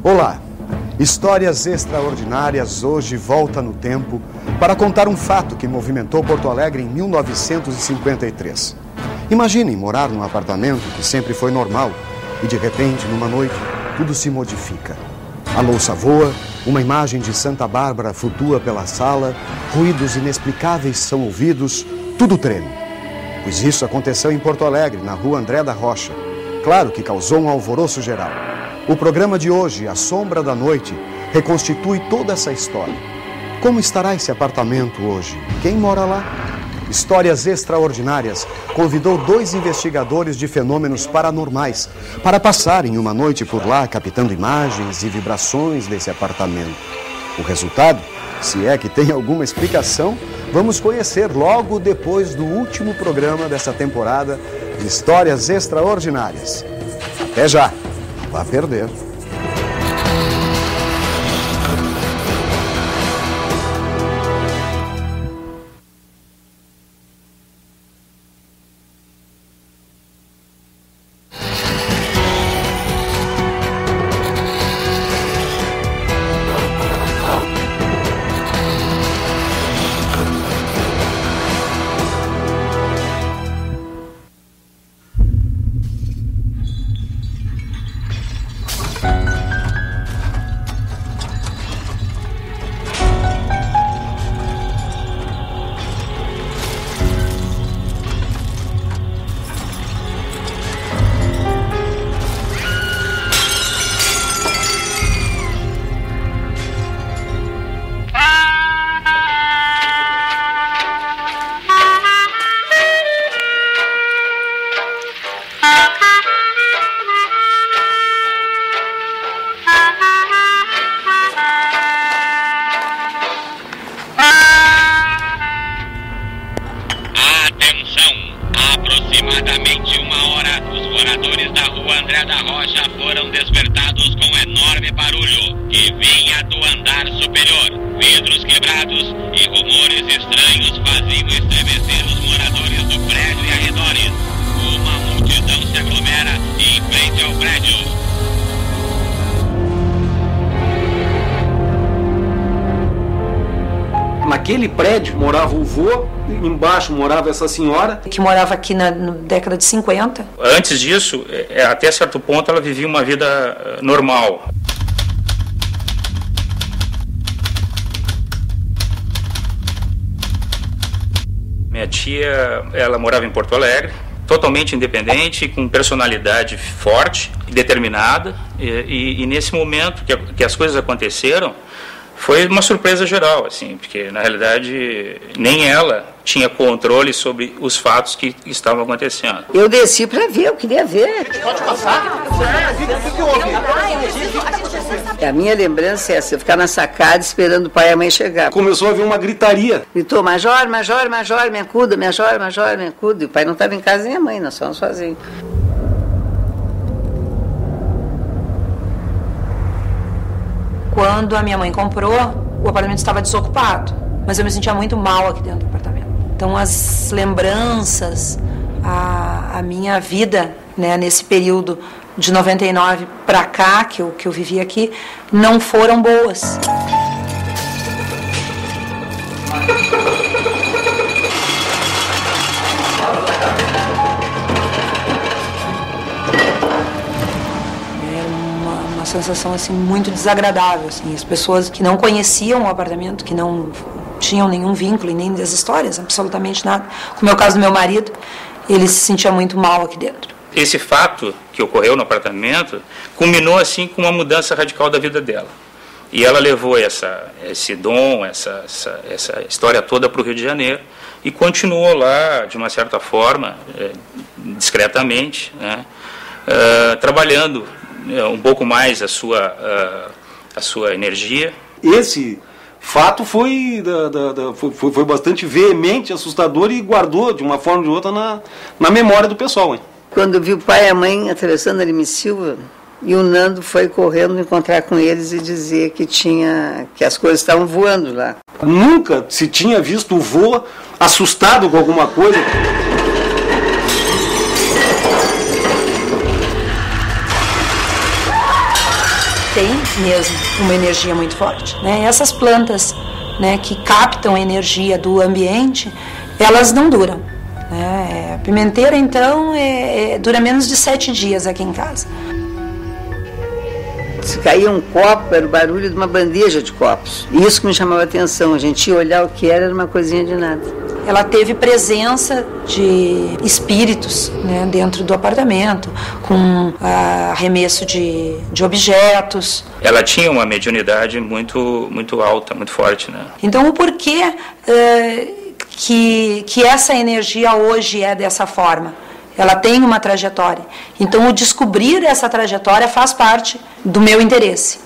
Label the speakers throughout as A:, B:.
A: Olá! Histórias Extraordinárias hoje volta no tempo para contar um fato que movimentou Porto Alegre em 1953. Imaginem morar num apartamento que sempre foi normal e de repente, numa noite, tudo se modifica. A louça voa, uma imagem de Santa Bárbara flutua pela sala, ruídos inexplicáveis são ouvidos, tudo treme. Pois isso aconteceu em Porto Alegre, na rua André da Rocha. Claro que causou um alvoroço geral. O programa de hoje, A Sombra da Noite, reconstitui toda essa história. Como estará esse apartamento hoje? Quem mora lá? Histórias Extraordinárias convidou 2 investigadores de fenômenos paranormais para passarem uma noite por lá, captando imagens e vibrações desse apartamento. O resultado, se é que tem alguma explicação, vamos conhecer logo depois do último programa dessa temporada de Histórias Extraordinárias. Até já! Vá perder.
B: Aproximadamente 1 hora, os moradores da rua André da Rocha foram despertados com enorme barulho que vinha do andar superior. Vidros quebrados e rumores estranhos faziam estremecer os moradores do prédio e arredores. Uma multidão se aglomera em frente ao prédio.
C: Naquele prédio morava o vô, embaixo morava essa senhora.
D: Que morava aqui na década de 50.
E: Antes disso, até certo ponto, ela vivia uma vida normal. Minha tia, ela morava em Porto Alegre, totalmente independente, com personalidade forte e determinada. E nesse momento que as coisas aconteceram, foi uma surpresa geral, assim, porque na realidade nem ela tinha controle sobre os fatos que estavam acontecendo.
F: Eu desci para ver, eu queria ver.
G: Pode passar?
F: A minha lembrança é essa, eu ficar na sacada esperando o pai e a mãe chegar.
C: Começou a haver uma gritaria.
F: Gritou, major, major, major, me acuda, major, major, me acuda. E o pai não estava em casa nem a mãe, nós fomos sozinhos.
D: Quando a minha mãe comprou, o apartamento estava desocupado, mas eu me sentia muito mal aqui dentro do apartamento. Então as lembranças, a minha vida, né, nesse período de 99 para cá, que eu vivi aqui, não foram boas. Sensação assim muito desagradável, assim, as pessoas que não conheciam o apartamento, que não tinham nenhum vínculo e nem das histórias, absolutamente nada, como é o caso do meu marido, ele se sentia muito mal aqui dentro.
E: Esse fato que ocorreu no apartamento culminou assim com uma mudança radical da vida dela, e ela levou esse dom, essa história toda para o Rio de Janeiro e continuou lá de uma certa forma, discretamente, né, trabalhando um pouco mais a sua energia.
C: Esse fato foi bastante veemente, assustador e guardou de uma forma ou de outra na memória do pessoal. Hein?
F: Quando eu vi o pai e a mãe atravessando a Leme Silva, e o Nando foi correndo encontrar com eles e dizer que as coisas estavam voando lá.
C: Nunca se tinha visto o vô assustado com alguma coisa.
D: Tem mesmo uma energia muito forte, né? Essas plantas, né, que captam a energia do ambiente, elas não duram, né? A pimenteira, então, dura menos de 7 dias aqui em casa.
F: Se caía um copo, era o barulho de uma bandeja de copos. E isso que me chamava a atenção. A gente ia olhar o que era uma coisinha de nada.
D: Ela teve presença de espíritos, né, dentro do apartamento, com arremesso de objetos.
E: Ela tinha uma mediunidade muito alta, muito forte, né?
D: Então, o porquê que essa energia hoje é dessa forma? Ela tem uma trajetória. Então, o descobrir essa trajetória faz parte do meu interesse.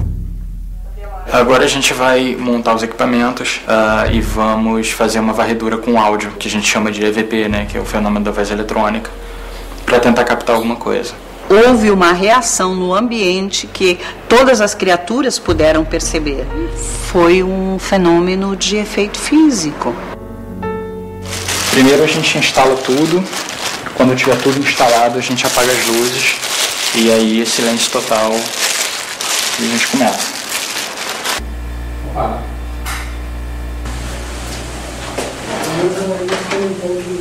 G: Agora a gente vai montar os equipamentos e vamos fazer uma varredura com áudio, que a gente chama de EVP, né, que é o fenômeno da voz eletrônica, para tentar captar alguma coisa.
H: Houve uma reação no ambiente que todas as criaturas puderam perceber. Foi um fenômeno de efeito físico.
G: Primeiro a gente instala tudo. Quando tiver tudo instalado, a gente apaga as luzes e aí silêncio total e a gente começa.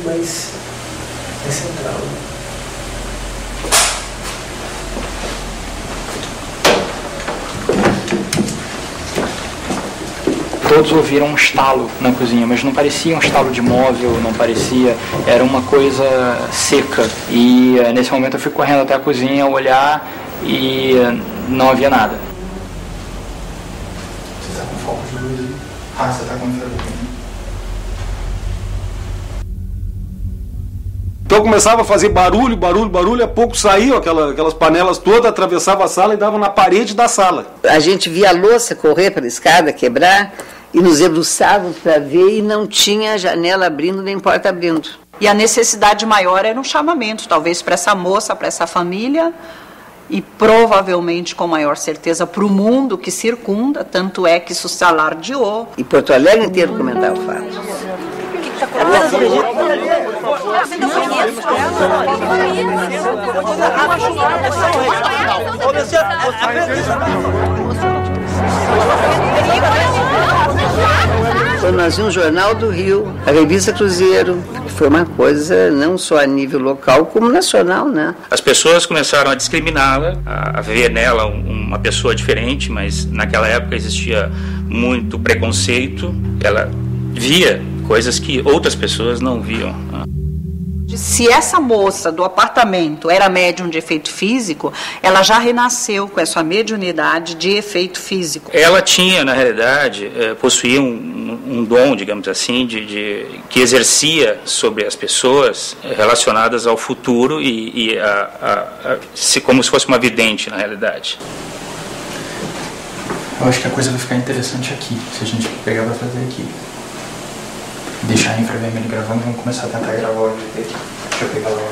I: Mais central.
G: Todos ouviram um estalo na cozinha, mas não parecia um estalo de móvel, não parecia, era uma coisa seca. E nesse momento eu fui correndo até a cozinha, olhar e não havia nada.
I: Você está com foco de luz aí?
G: Você está com infravermelho.
C: Então começava a fazer barulho, a pouco saíam aquelas panelas todas, atravessava a sala e dava na parede da sala.
F: A gente via a louça correr pela escada, quebrar, e nos debruçávamos para ver e não tinha janela abrindo nem porta abrindo.
H: E a necessidade maior era um chamamento, talvez para essa moça, para essa família, e provavelmente, com maior certeza, para o mundo que circunda, tanto é que isso se alardeou.
F: E Porto Alegre inteiro comentava o fato. Quando nós vimos o Jornal do Rio, a Revista Cruzeiro, foi uma coisa não só a nível local, como nacional, né?
E: As pessoas começaram a discriminá-la, a ver nela uma pessoa diferente, mas naquela época existia muito preconceito. Ela via coisas que outras pessoas não viam.
H: Se essa moça do apartamento era médium de efeito físico, ela já renasceu com essa mediunidade de efeito físico.
E: Ela tinha, na realidade, possuía um dom, digamos assim, que exercia sobre as pessoas relacionadas ao futuro como se fosse uma vidente, na realidade.
G: Eu acho que a coisa vai ficar interessante aqui, se a gente pegar para fazer aqui. Deixar a infravermelho gravando, vamos começar a tentar gravar o vídeo aqui. Deixa eu pegar logo.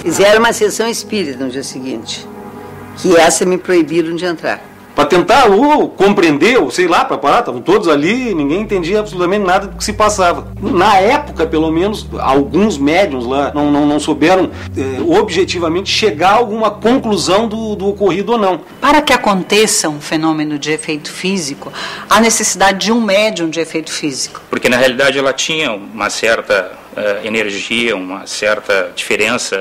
F: Fizeram uma sessão espírita no dia seguinte, que essa me proibiram de entrar.
C: Para tentar compreender, sei lá, para parar, estavam todos ali, ninguém entendia absolutamente nada do que se passava. Na época, pelo menos, alguns médiuns lá não souberam objetivamente chegar a alguma conclusão do ocorrido ou não.
H: Para que aconteça um fenômeno de efeito físico, há necessidade de um médium de efeito físico.
E: Porque na realidade ela tinha uma certa energia, uma certa diferença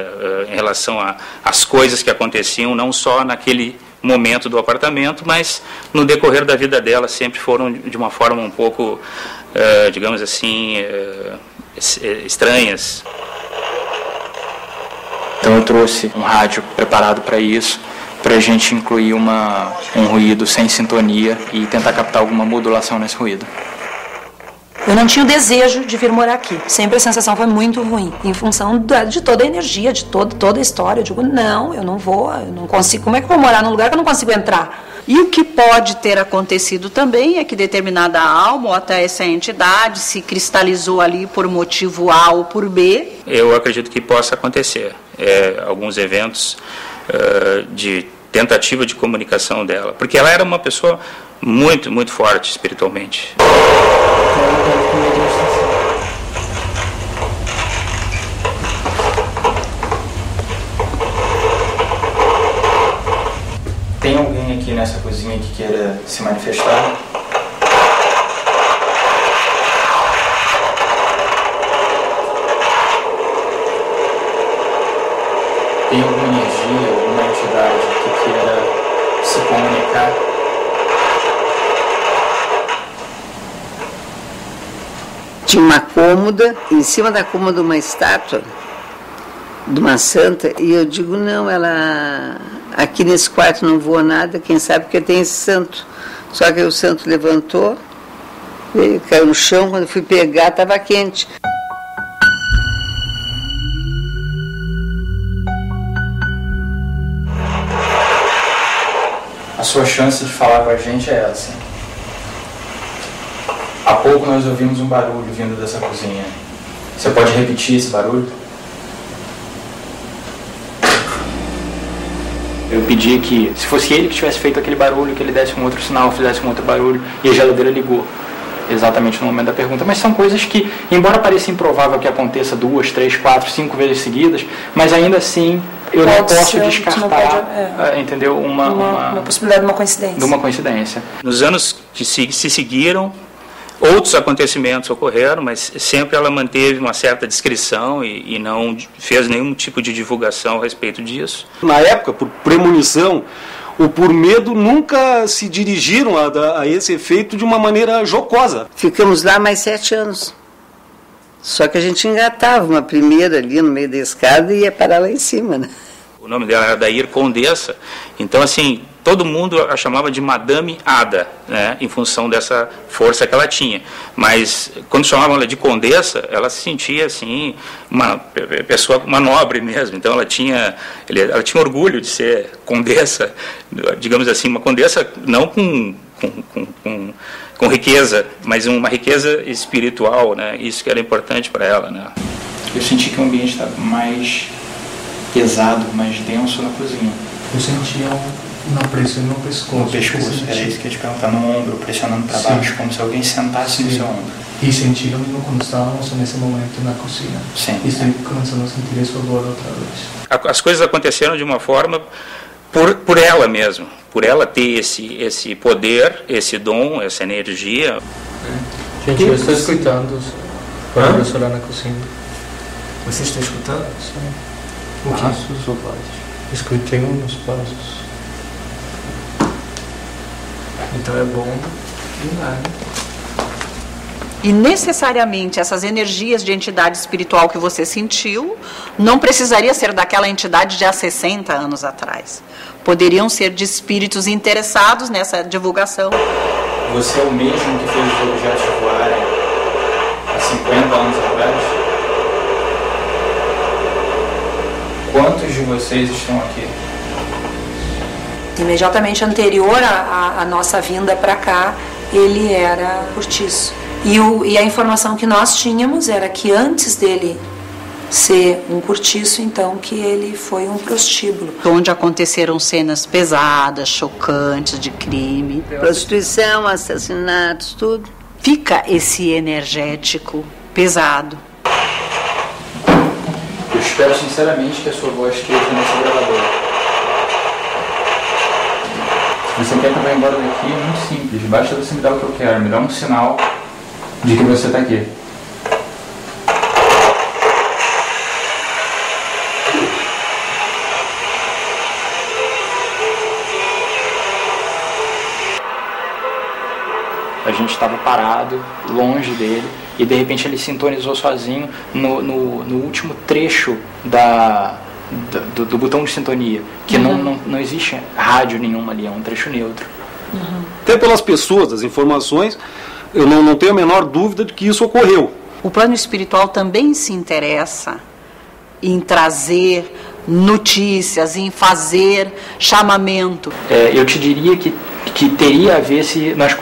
E: em relação às coisas que aconteciam, não só naquele momento do apartamento, mas no decorrer da vida dela sempre foram de uma forma um pouco, digamos assim, estranhas.
G: Então eu trouxe um rádio preparado para isso, para a gente incluir um ruído sem sintonia e tentar captar alguma modulação nesse ruído.
D: Eu não tinha o desejo de vir morar aqui. Sempre a sensação foi muito ruim, em função de toda a energia, de toda a história. Eu digo, não, eu não vou, eu não consigo. Como é que eu vou morar num lugar que eu não consigo entrar?
H: E o que pode ter acontecido também é que determinada alma ou até essa entidade se cristalizou ali por motivo A ou por B.
E: Eu acredito que possa acontecer alguns eventos de tentativa de comunicação dela, porque ela era uma pessoa muito, muito forte espiritualmente.
G: Tem alguém aqui nessa cozinha que queira se manifestar? Tem alguma energia, alguma entidade que queira se comunicar?
F: Tinha uma cômoda, em cima da cômoda uma estátua de uma santa, e eu digo, não, ela aqui nesse quarto não voa nada, quem sabe que tem esse santo. Só que o santo levantou, ele caiu no chão, quando eu fui pegar estava quente.
G: A sua chance de falar com a gente é essa. Há pouco nós ouvimos um barulho vindo dessa cozinha. Você pode repetir esse barulho? Eu pedi que, se fosse ele que tivesse feito aquele barulho, que ele desse um outro sinal, fizesse um outro barulho, e a geladeira ligou. Exatamente no momento da pergunta. Mas são coisas que, embora pareça improvável que aconteça 2, 3, 4, 5 vezes seguidas, mas ainda assim eu não posso descartar, entendeu? Uma
D: possibilidade de uma coincidência.
G: De uma coincidência.
E: Nos anos que se seguiram, outros acontecimentos ocorreram, mas sempre ela manteve uma certa discrição e não fez nenhum tipo de divulgação a respeito disso.
C: Na época, por premonição ou por medo, nunca se dirigiram a esse efeito de uma maneira jocosa.
F: Ficamos lá mais 7 anos. Só que a gente engatava uma primeira ali no meio da escada e ia parar lá em cima, né?
E: O nome dela era Dair Condessa, então assim, todo mundo a chamava de Madame Ada, né, em função dessa força que ela tinha. Mas quando chamavam ela de Condessa, ela se sentia assim, uma pessoa, uma nobre mesmo. Então ela tinha orgulho de ser condessa, digamos assim, uma condessa não com riqueza, mas uma riqueza espiritual, né? Isso que era importante para ela, né?
G: Eu senti que o ambiente estava mais pesado, mais denso na cozinha.
I: Eu sentia uma pressão no pescoço.
G: No pescoço, era isso que eu ia te perguntar, no ombro, pressionando para baixo, como se alguém sentasse no seu ombro.
I: E sentia mesmo quando estávamos nesse momento na cozinha.
G: Sim.
I: E estou começando a sentir isso agora outra vez.
E: As coisas aconteceram de uma forma por ela mesmo, por ela ter esse poder, esse dom, essa energia.
I: Gente, eu estou escutando a professora na cozinha.
J: Você está escutando?
I: Sim.
J: Passos ou vozes?
I: Escutei uns passos.
J: Então é bom ligar, né?
H: E necessariamente essas energias de entidade espiritual que você sentiu não precisaria ser daquela entidade de há 60 anos atrás. Poderiam ser de espíritos interessados nessa divulgação.
G: Você é o mesmo que fez os objetos voarem há 50 anos atrás? Quantos de vocês estão aqui?
D: Imediatamente anterior à nossa vinda para cá, ele era cortiço. E a informação que nós tínhamos era que antes dele ser um cortiço, então, que ele foi um prostíbulo.
H: Onde aconteceram cenas pesadas, chocantes de crime.
F: Prostituição, assassinatos, tudo.
H: Fica esse energético pesado.
G: Eu espero sinceramente que a sua voz esteja nesse gravador. Se você quer que eu vá embora daqui, é muito simples. Basta você me dar o que eu quero, me dá um sinal de que você está aqui. A gente estava parado, longe dele, e de repente ele sintonizou sozinho no último trecho do botão de sintonia, que não existe rádio nenhuma ali, é um trecho neutro.
C: Até pelas pessoas, as informações, eu não tenho a menor dúvida de que isso ocorreu.
H: O plano espiritual também se interessa em trazer notícias, em fazer chamamento.
G: Eu te diria que teria a ver se nós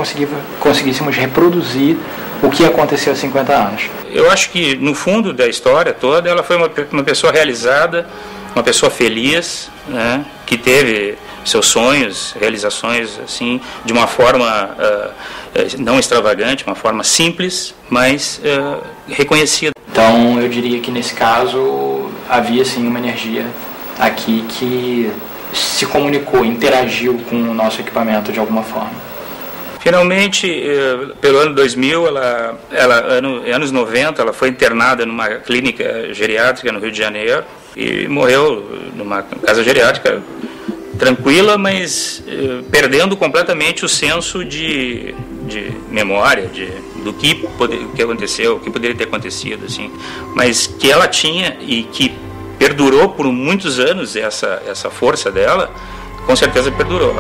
G: conseguíssemos reproduzir o que aconteceu há 50 anos.
E: Eu acho que, no fundo da história toda, ela foi uma pessoa realizada, uma pessoa feliz, né, que teve seus sonhos, realizações, assim, de uma forma não extravagante, uma forma simples, mas reconhecida.
G: Então, eu diria que, nesse caso, havia, sim, uma energia aqui que se comunicou, interagiu com o nosso equipamento de alguma forma?
E: Finalmente, pelo ano 2000, anos 90, ela foi internada numa clínica geriátrica no Rio de Janeiro e morreu numa casa geriátrica tranquila, mas perdendo completamente o senso de memória, do que aconteceu, o que poderia ter acontecido, assim. Mas que ela tinha e que perdurou por muitos anos essa força dela, com certeza perdurou.